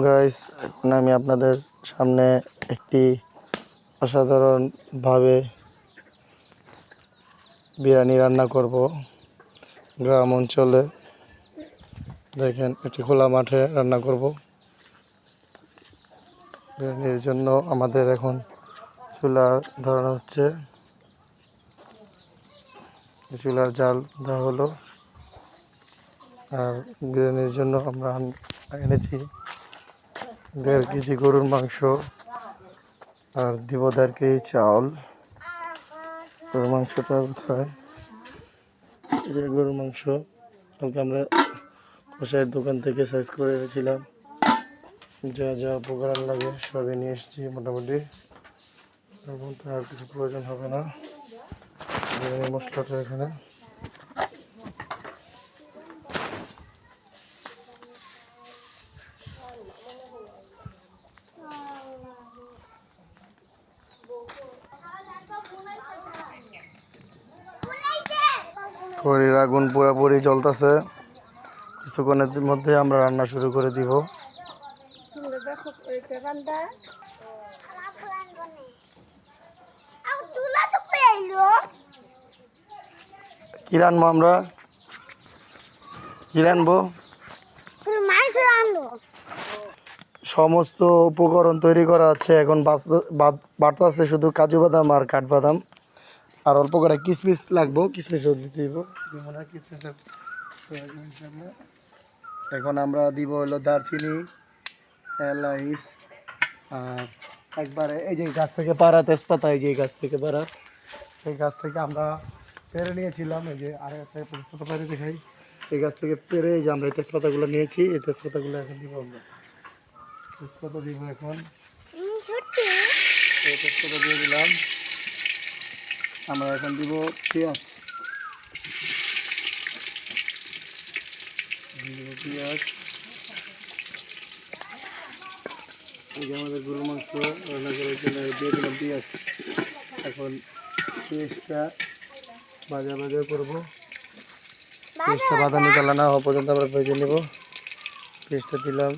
Guys, এখন আমি আপনাদের সামনে একটি অসাধারণভাবে বিরিয়ানি রান্না করব। গ্রাম অঞ্চলে দেখেন, একটি খোলা মাঠে রান্না করব। বিরিয়ানির জন্য আমাদের এখন চুলা ধরানো হচ্ছে। চুলার জাল দেওয়া হলো। আর বিরিয়ানির জন্য আমরা এনেছি 1.5 কেজি গরুর মাংস আর দিব 1.5 কেজি চাউল। গরুর মাংসটা কোথায়? গরুর মাংস কালকে আমরা কষাইয়ের দোকান থেকে সাইজ করে এনেছিলাম। যা যা উপকরণ লাগে সবই নিয়ে এসেছি মোটামুটি। এখন তো আর কিছু প্রয়োজন হবে না। বিরিয়ানি মশলাটা এখানে। খড়ির আগুন পুরোপুরি জ্বলতেছে। কিছুক্ষণের মধ্যে আমরা রান্না শুরু করে দিব। কি রান্নবো আমরা? কি রান্নবো? সমস্ত উপকরণ তৈরি করা আছে। এখন বাড়তে শুধু কাজু বাদাম আর কাঠবাদাম, আর অল্প করে কিশমিশ লাগবো। কিশমিশও দিতে দিব। এখন আমরা দিব হলো দারচিনি, এলাইচ, আর একবারে এই যে গাছ থেকে পাড়া তেজপাতা, এই যে গাছ থেকে পাড়া, এই গাছ থেকে আমরা পেরে নিয়েছিলাম। এই যে আর একটা তেজপাতা পেরে দেখাই, এই গাছ থেকে পেরে এই যে আমরা এই তেজপাতাগুলো নিয়েছি। এই তেজপাতাগুলো এখন দিব আমরা। তেজপাতা দিব এখন। এই তেজপাতা দিয়ে দিলাম। আমরা এখন দিব পেঁয়াজ। পেঁয়াজ, এই যে আমাদের গরুর মাংস রান্না করার জন্য দিয়ে দিলাম পেঁয়াজ। এখন পেঁয়াজটা ভাজা করবো। পেঁয়াজটা বাদামি কালার না হওয়া পর্যন্ত আমরা ভেজে নেব। পেঁয়াজটা দিলাম।